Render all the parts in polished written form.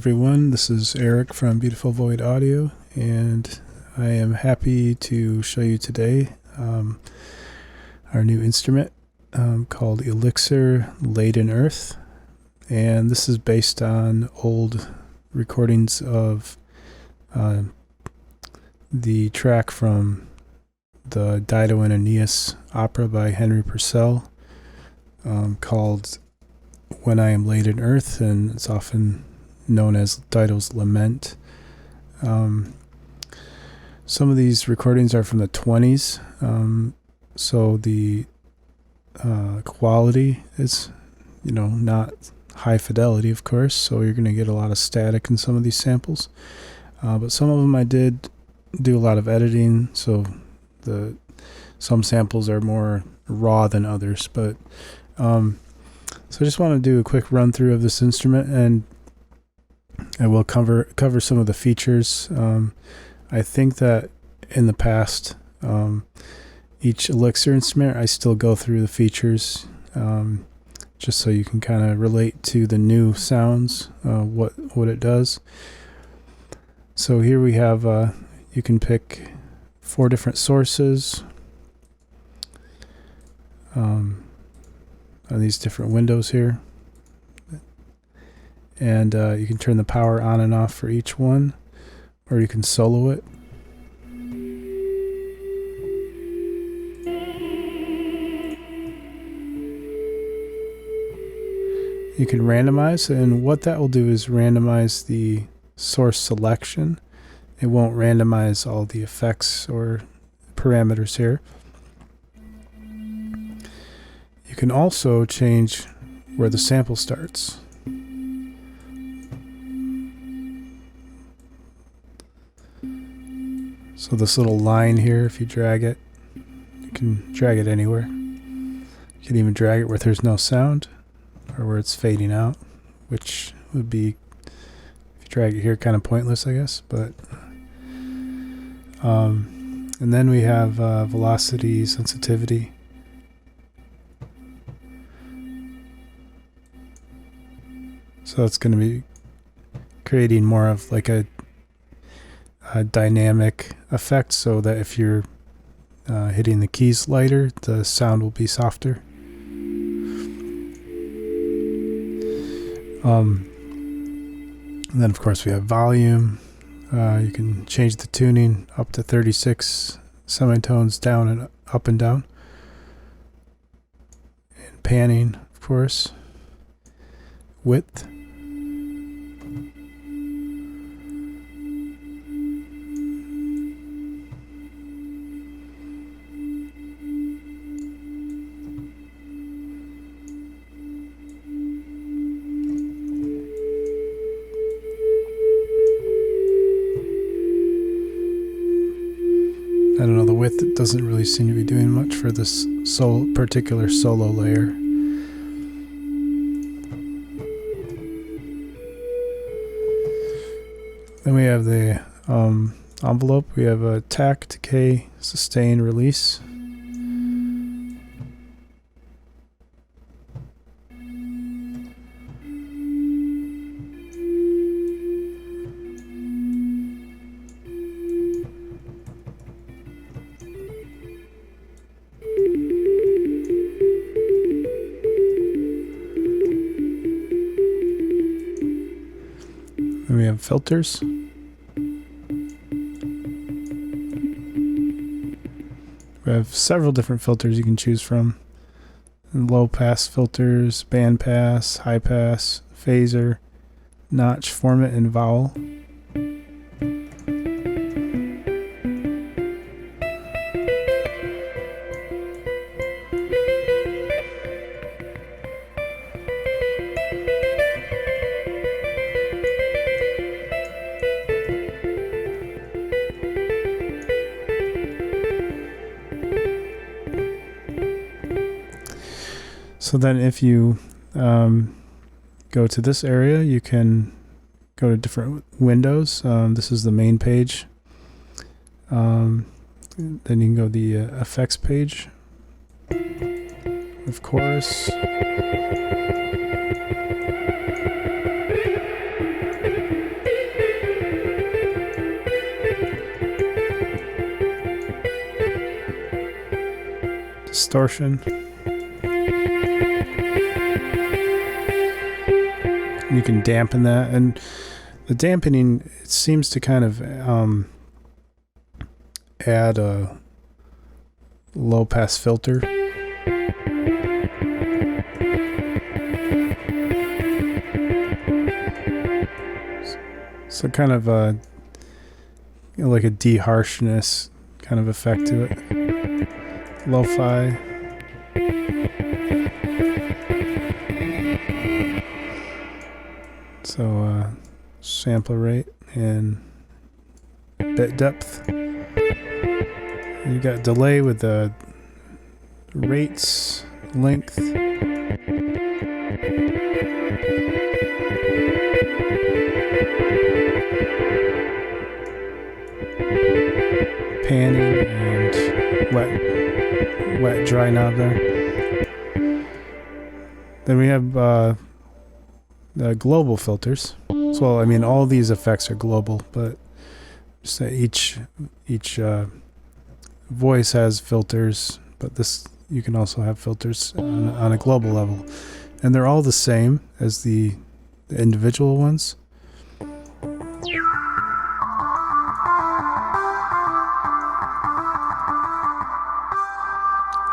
everyone. This is Eric from Beautiful Void Audio, and I am happy to show you today our new instrument called Elixer Laid in Earth. And this is based on old recordings of the track from the Dido And Aeneas opera by Henry Purcell called When I Am Laid in Earth, and it's often known as Dido's Lament. Some of these recordings are from the 20s, so the quality is, not high fidelity, of course, so you're going to get a lot of static in some of these samples. But some of them I did do a lot of editing, so some samples are more raw than others. But so I just want to do a quick run through of this instrument, and I will cover some of the features. I think that in the past, each Elixer instrument, I still go through the features, just so you can kind of relate to the new sounds, what it does. So here we have, you can pick 4 different sources on these different windows here. And you can turn the power on and off for each one, or you can solo it. You can randomize, and what that will do is randomize the source selection. It won't randomize all the effects or parameters here. You can also change where the sample starts. So this little line here, if you drag it, you can drag it anywhere. You can even drag it where there's no sound, or where it's fading out, which would be, if you drag it here, kind of pointless, I guess. But and then we have velocity, sensitivity. So it's going to be creating more of like a dynamic effect, so that if you're hitting the keys lighter, the sound will be softer. And then of course we have volume. You can change the tuning up to 36 semitones down and up and down. And panning, of course. Width. I don't know, the width doesn't really seem to be doing much for this particular solo layer. Then we have the envelope. We have attack, decay, sustain, release. Then we have filters. We have several different filters you can choose from. Low pass filters, band pass, high pass, phaser, notch, formant, and vowel. So then if you go to this area, you can go to different windows. This is the main page. Then you can go to the effects page, of course. distortion. You can dampen that, and the dampening, it seems to kind of add a low pass filter. So kind of like a de-harshness kind of effect to it. Lo-fi. So sampler rate and bit depth. You got delay with the rates, length. Panning and wet dry knob there. Then we have the global filters. So I mean, all these effects are global, but just each voice has filters, but this you can also have filters on a global level, and they're all the same as the individual ones.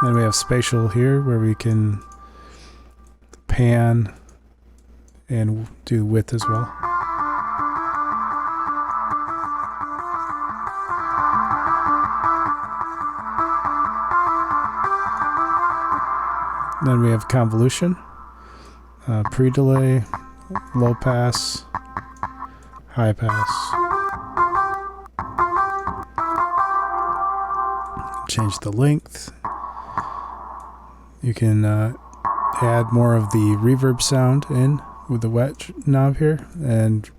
Then we have spatial here, where we can pan and do width as well. Then we have convolution, pre-delay, low pass, high pass. Change the length. You can add more of the reverb sound in with the wet knob here, and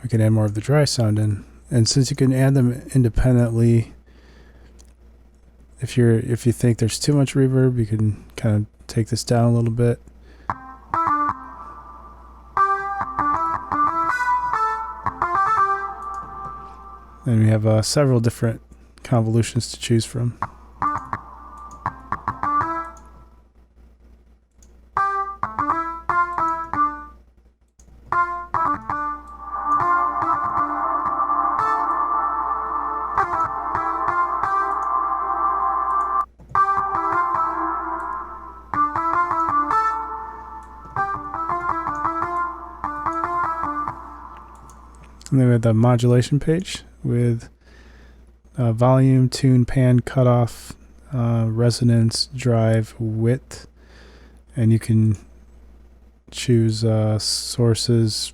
we can add more of the dry sound in. And since you can add them independently, if you think there's too much reverb, you can kind of take this down a little bit. And we have several different convolutions to choose from. And then we have the modulation page with volume, tune, pan, cutoff, resonance, drive, width, and you can choose sources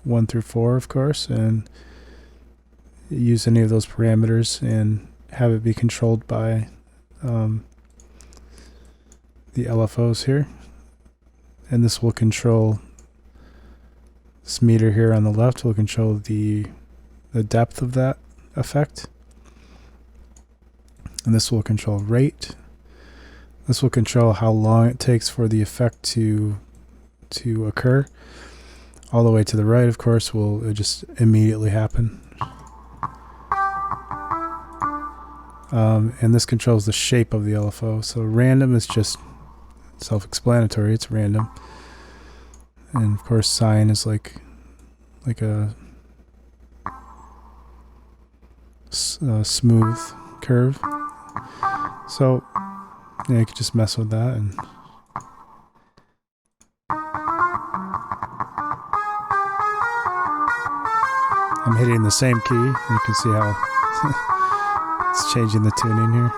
1 through 4, of course, and use any of those parameters and have it be controlled by the LFOs here. And this will control, this meter here on the left will control the depth of that effect. And this will control rate. This will control how long it takes for the effect to occur. All the way to the right, of course, will just immediately happen. And this controls the shape of the LFO. So random is just self-explanatory. It's random. And of course, sine is like a smooth curve. So yeah, you could just mess with that, and I'm hitting the same key. You can see how it's changing the tuning here.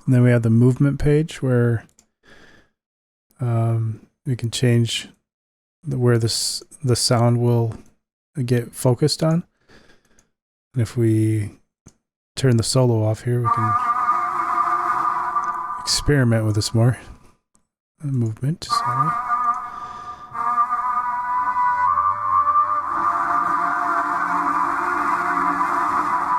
And then we have the movement page where we can change where the sound will get focused on. And if we turn the solo off here, we can experiment with this more. Movement, sorry.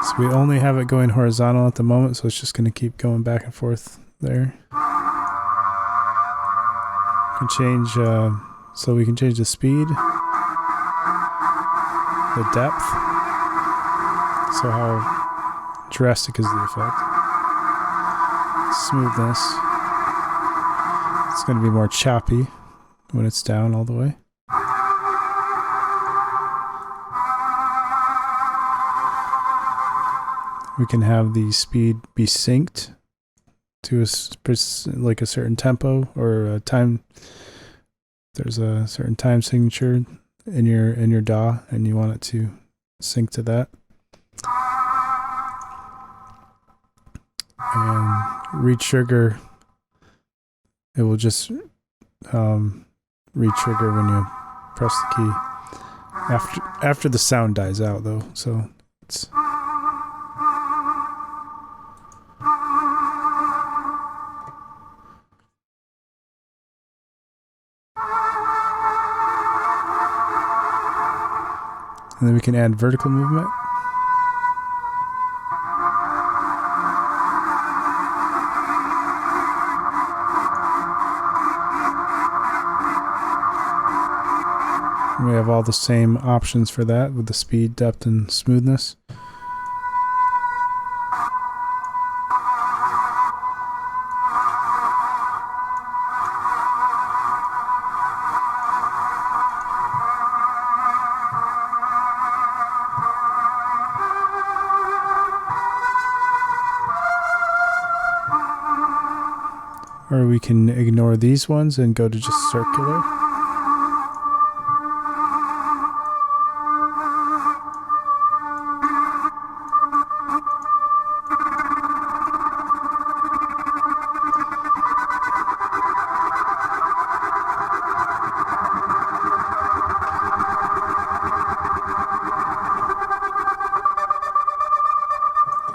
So we only have it going horizontal at the moment, so it's just going to keep going back and forth there. We can change, so we can change the speed, the depth, so how drastic is the effect. Smoothness. It's going to be more choppy when it's down all the way. We can have the speed be synced to a certain tempo or a time. There's a certain time signature in your DAW, and you want it to sync to that. And retrigger. It will just re-trigger when you press the key after the sound dies out, though. So it's and then we can add vertical movement. We have all the same options for that with the speed, depth, and smoothness. Or we can ignore these ones and go to just circular.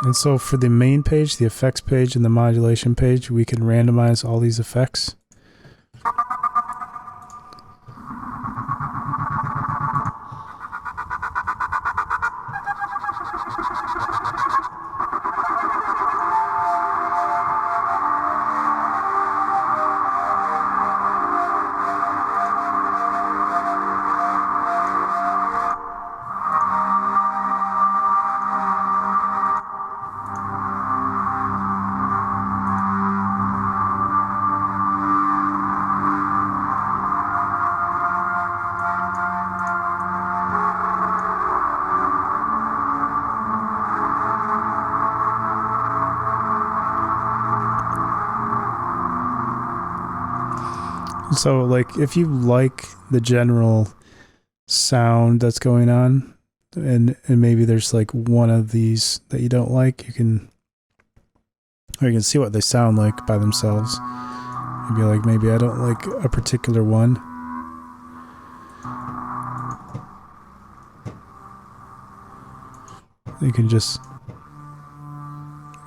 And so for the main page, the effects page, and the modulation page, we can randomize all these effects. So, like, if you like the general sound that's going on, and maybe there's like one of these that you don't like, you can see what they sound like by themselves. You'd be like, maybe I don't like a particular one. You can just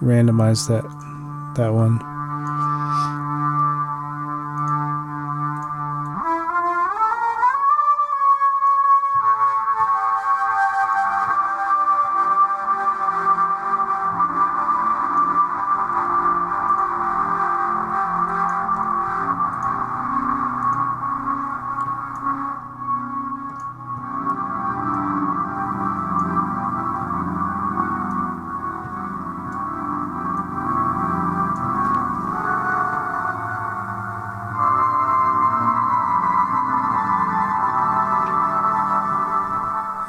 randomize that one.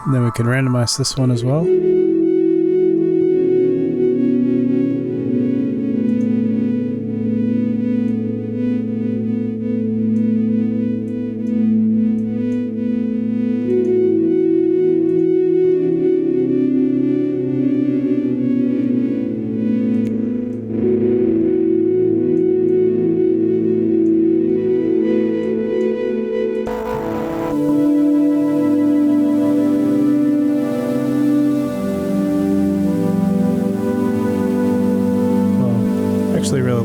And then we can randomize this one as well.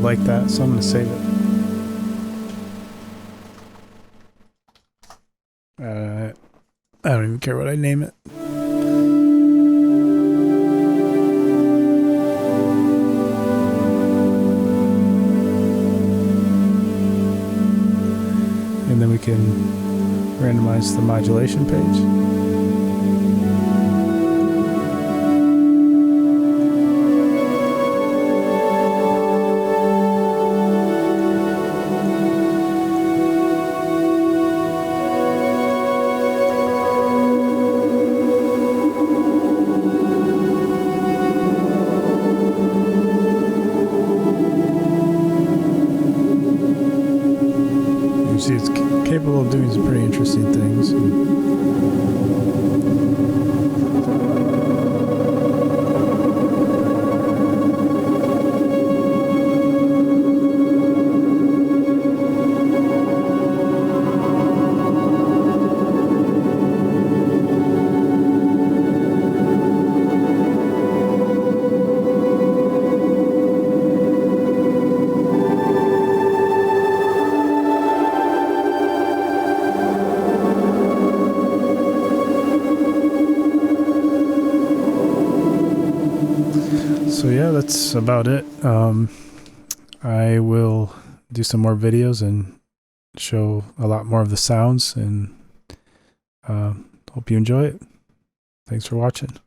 like that, so I'm going to save it. I don't even care what I name it. And then we can randomize the modulation page. See, it's capable of doing some pretty interesting things. So yeah, that's about it. I will do some more videos and show a lot more of the sounds, and hope you enjoy it. Thanks for watching.